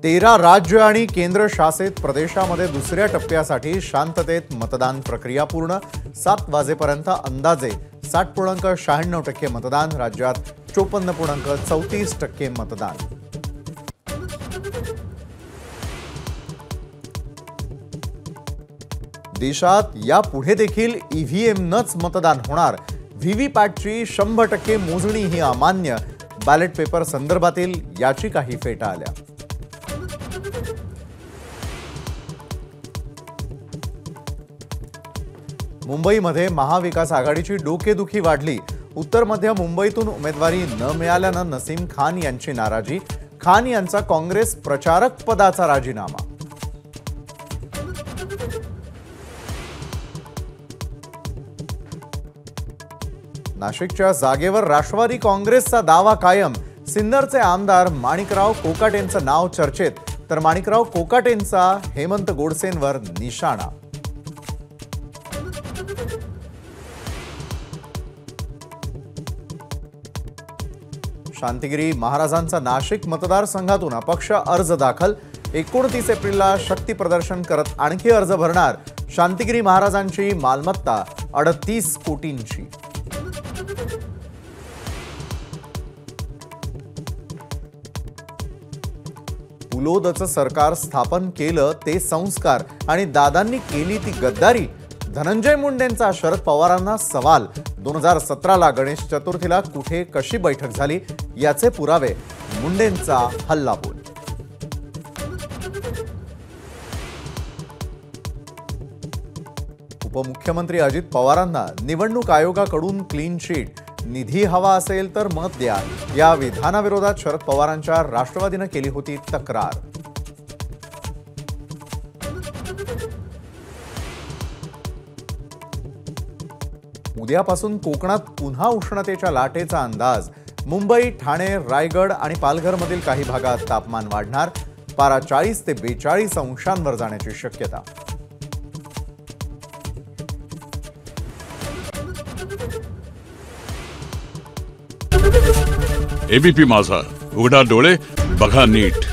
13 राज्य आणि केंद्रशासित प्रदेशामध्ये दुसऱ्या टप्प्यासाठी शांततेत मतदान प्रक्रिया पूर्ण। 7 वाजेपर्यंत अंदाजे 60.96% मतदान। राज्यात 54.34% मतदान। देशात यापुढे देखील ईव्हीएमनंच मतदान होणार। व्हीव्हीपॅटची 100% मोजणी ही अमान्य। बॅलेट पेपर संदर्भातील याचिकाही फेटाळल्या। मुंबईमध्ये महाविकास आघाडीची डोकेदुखी वाढली। उत्तर मध्य मुंबईतून उमेदवारी न मिळाल्यानं नसीम खान यांची नाराजी। खान यांचा काँग्रेस प्रचारक पदाचा राजीनामा। नाशिकच्या जागेवर राष्ट्रवादी काँग्रेसचा दावा कायम। सिन्नरचे आमदार माणिकराव कोकाटेंचं नाव चर्चेत, तर माणिकराव कोकाटेंचा हेमंत गोडसेंवर निशाणा। शांतिगिरी महाराजांचा नाशिक मतदारसंघातून अपक्ष अर्ज दाखल। 29 एप्रिलला शक्ती प्रदर्शन करत आणखी अर्ज भरणार। शांतिगिरी महाराजांची मालमत्ता 38 कोटींची। पुलोदचं सरकार स्थापन केलं ते संस्कार आणि दादांनी केली ती गद्दारी। धनंजय मुंडेंचा शरद पवारांना सवाल। 2017ला गणेश चतुर्थीला कुठे कशी बैठक झाली याचे पुरावे। मुंडेंचा हल्लाबोल। उपमुख्यमंत्री अजित पवारांना निवडणूक आयोगाकडून क्लीन चिट। निधी हवा असेल तर मत द्या या विधानाविरोधात शरद पवारांच्या राष्ट्रवादीने केली होती तक्रार। उद्यापासून कोकणात पुन्हा उष्णतेच्या लाटेचा अंदाज। मुंबई, ठाणे, रायगड आणि पालघरमधील काही भागात तापमान वाढणार। पारा 40 ते 42 अंशांवर जाण्याची शक्यता। एबीपी माझा, उघडा डोळे बघा नीट।